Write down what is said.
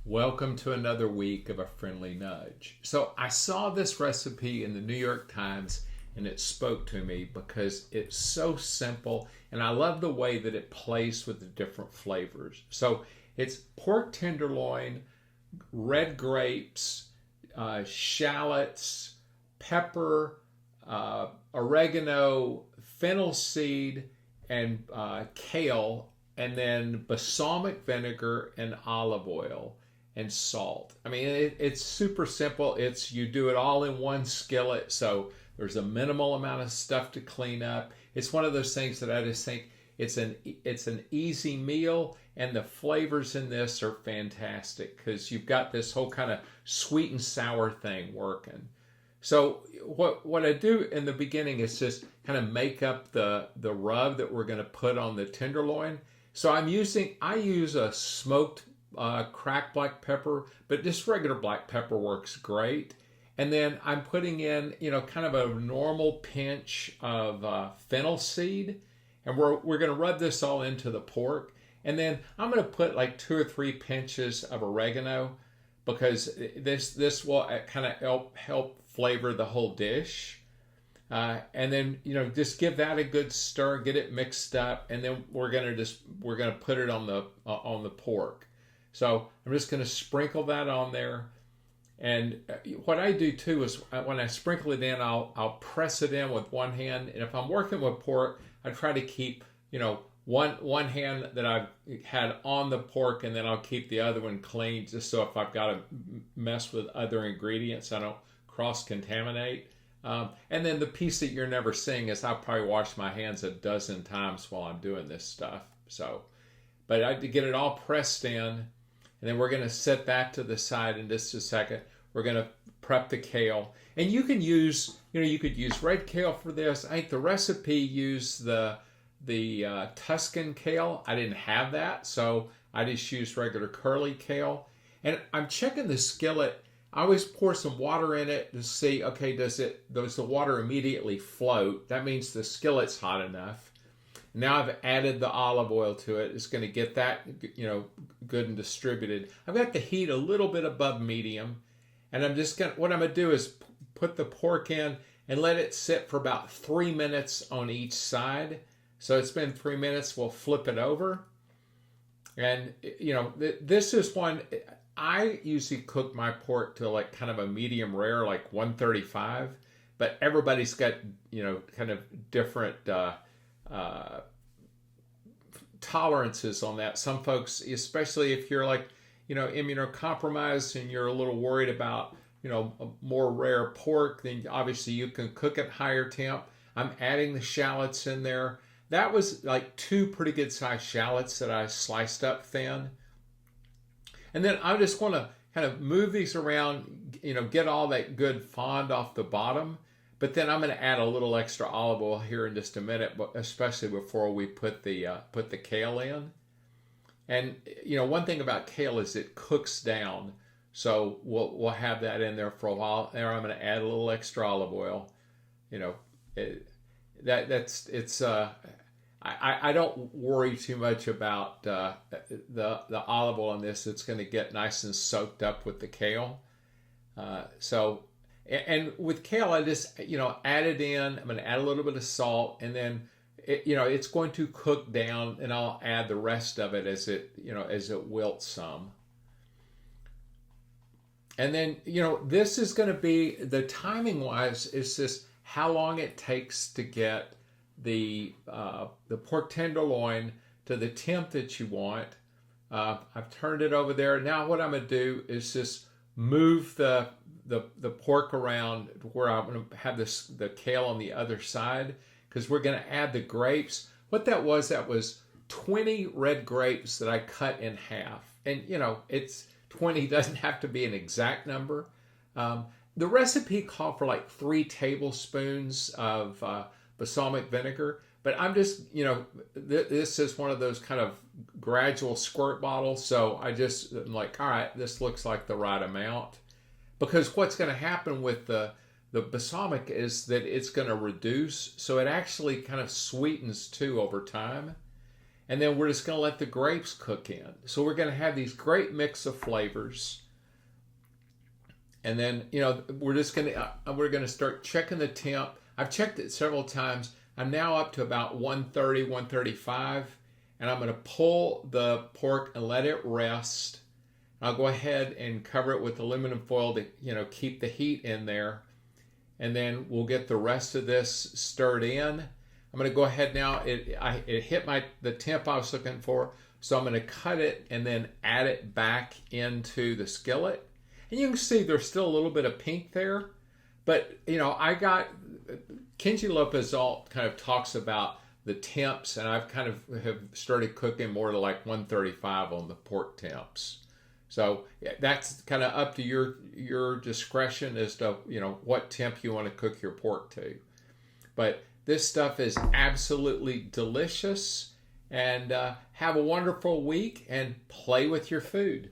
Welcome to another week of A Friendly Nudge. So I saw this recipe in the New York Times and it spoke to me because it's so simple and I love the way that it plays with the different flavors. So it's pork tenderloin, red grapes, shallots, pepper, oregano, fennel seed, and kale, and then balsamic vinegar and olive oil and salt. I mean, it's super simple. You do it all in one skillet, so there's a minimal amount of stuff to clean up. It's one of those things that I just think it's an easy meal, and the flavors in this are fantastic because you've got this whole kind of sweet and sour thing working. So what I do in the beginning is just kind of make up the rub that we're going to put on the tenderloin. So I use a smoked cracked black pepper, but just regular black pepper works great. And then I'm putting in, kind of a normal pinch of fennel seed, and we're going to rub this all into the pork. And then I'm going to put like 2 or 3 pinches of oregano because this will kind of help flavor the whole dish. And then just give that a good stir, get it mixed up, and then we're gonna put it on the pork. So I'm just gonna sprinkle that on there. And what I do too is when I sprinkle it in, I'll press it in with one hand. And if I'm working with pork, I try to keep one hand that I've had on the pork, and then I'll keep the other one clean, just so if I've got to mess with other ingredients, I don't cross-contaminate. And then the piece that you're never seeing is I'll probably wash my hands a dozen times while I'm doing this stuff. But I get it all pressed in, and then we're going to set that to the side in just a second. We're going to prep the kale, and you can use, you could use red kale for this. I think the recipe used the Tuscan kale. I didn't have that, so I just used regular curly kale. And I'm checking the skillet. I always pour some water in it to see, okay, does the water immediately float? That means the skillet's hot enough. Now I've added the olive oil to it. It's going to get that, good and distributed. I've got the heat a little bit above medium, and what I'm going to do is put the pork in and let it sit for about 3 minutes on each side. So it's been 3 minutes. We'll flip it over, and this is one. I usually cook my pork to like kind of a medium rare, like 135, but everybody's got, kind of different tolerances on that. Some folks, especially if you're like, immunocompromised and you're a little worried about, a more rare pork, then obviously you can cook at higher temp. I'm adding the shallots in there. That was like 2 pretty good sized shallots that I sliced up thin. And then I just want to kind of move these around, get all that good fond off the bottom. But then I'm going to add a little extra olive oil here in just a minute, but especially before we put the kale in. And one thing about kale is it cooks down, so we'll have that in there for a while. There I'm going to add a little extra olive oil. I don't worry too much about the olive oil in this. It's going to get nice and soaked up with the kale. And with kale, I just add it in. I'm going to add a little bit of salt, and then it's going to cook down, and I'll add the rest of it as it wilts some. And then this is going to be the timing wise. Is just how long it takes to get the pork tenderloin to the temp that you want. I've turned it over there. Now what I'm going to do is just move the pork around where I'm going to have the kale on the other side, because we're going to add the grapes. What that was 20 red grapes that I cut in half. And it's 20, doesn't have to be an exact number. The recipe called for like 3 tablespoons of balsamic vinegar, but I'm just, this is one of those kind of gradual squirt bottles, so I'm like, all right, this looks like the right amount. Because what's going to happen with the balsamic is that it's going to reduce, so it actually kind of sweetens too over time. and then we're just going to let the grapes cook in. So we're going to have these great mix of flavors. And then, we're going to start checking the temp. I've checked it several times. I'm now up to about 130, 135, and I'm going to pull the pork and let it rest. I'll go ahead and cover it with aluminum foil to, keep the heat in there. And then we'll get the rest of this stirred in. I'm going to go ahead now. It hit the temp I was looking for, so I'm going to cut it and then add it back into the skillet. And you can see there's still a little bit of pink there, but I got Kenji Lopez-Alt kind of talks about the temps, and I've kind of have started cooking more to like 135 on the pork temps. So that's kind of up to your discretion as to what temp you want to cook your pork to. But this stuff is absolutely delicious, and have a wonderful week and play with your food.